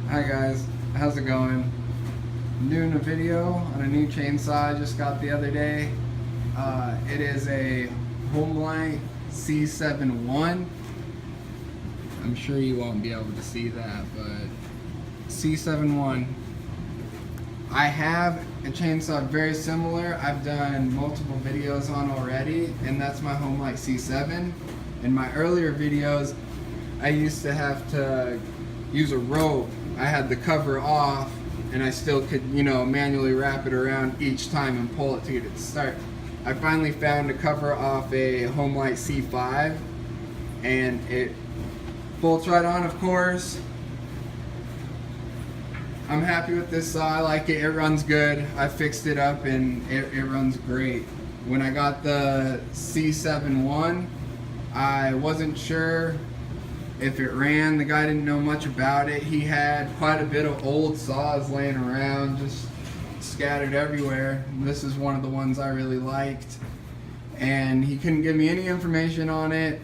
Hi guys, how's it going? I'm doing a video on a new chainsaw I just got the other day. It is a HOMELITE C71. I'm sure you won't be able to see that, but C71. I have a chainsaw very similar I've done multiple videos on already, and that's my HOMELITE C7. In my earlier videos, I used to have to use a rope. I had the cover off and I still could, manually wrap it around each time and pull it to get it to start. I finally found a cover off a HOMELITE C5 and it bolts right on, of course. I'm happy with this saw. I like it. It runs good. I fixed it up and it runs great. When I got the C71, I wasn't sure if it ran. The guy didn't know much about it. He had quite a bit of old saws laying around, just scattered everywhere. This is one of the ones I really liked. And he couldn't give me any information on it,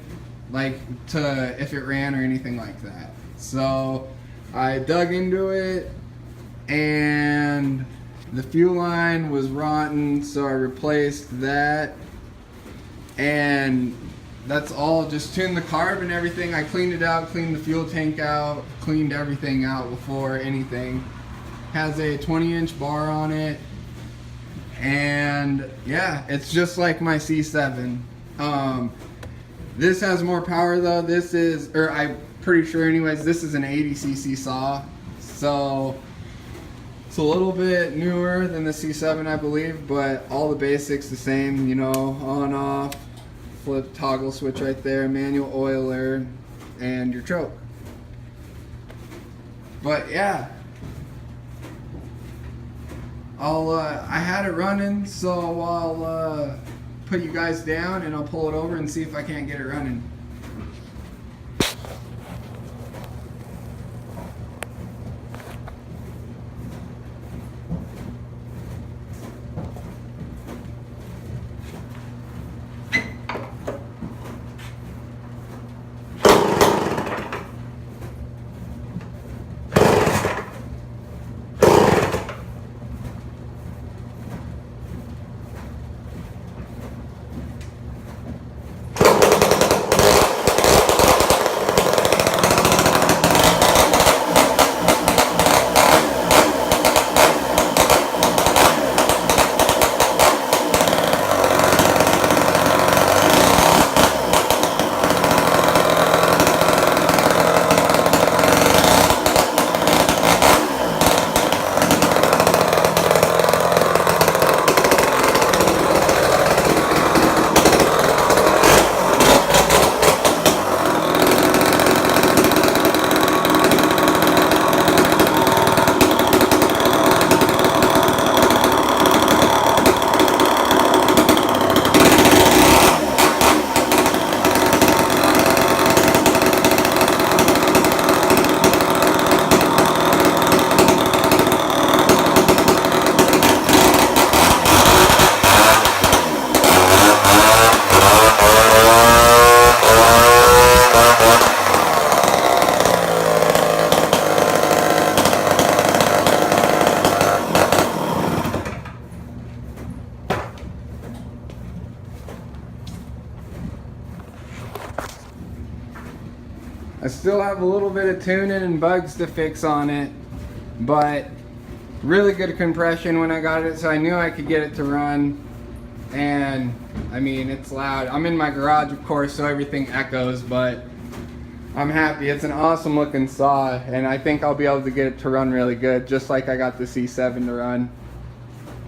like if it ran or anything like that. So I dug into it, and the fuel line was rotten, so I replaced that. And that's all. Just tuned the carb and everything. I cleaned it out, cleaned the fuel tank out, cleaned everything out before anything. Has a 20-inch bar on it, and yeah, it's just like my C7. This has more power though. This is, or I'm pretty sure anyways, this is an 80cc saw, so it's a little bit newer than the C7, I believe, but all the basics the same, on, off, flip toggle switch right there, manual oiler, and your choke. But yeah, I had it running, so I'll put you guys down and I'll pull it over and see if I can't get it running. I still have a little bit of tuning and bugs to fix on it, but really good compression when I got it, so I knew I could get it to run. And I mean, it's loud. I'm in my garage, of course, so everything echoes, but I'm happy. It's an awesome looking saw, and I think I'll be able to get it to run really good, just like I got the C7 to run.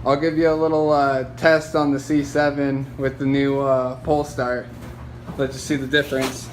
I'll give you a little test on the C7 with the new pull start. Let's just see the difference.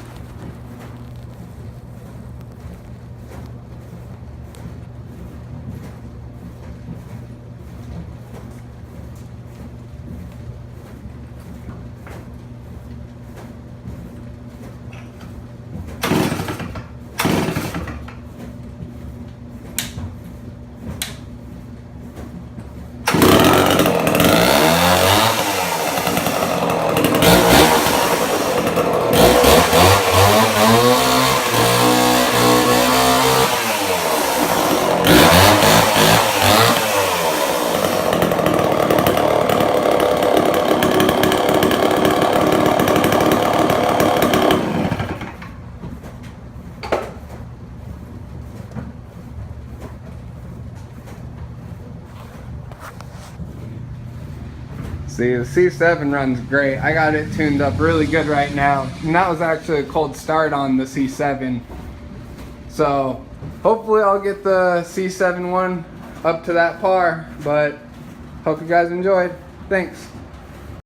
See, the C7 runs great. I got it tuned up really good right now. And that was actually a cold start on the C7. So hopefully I'll get the C71 up to that par, but hope you guys enjoyed. Thanks.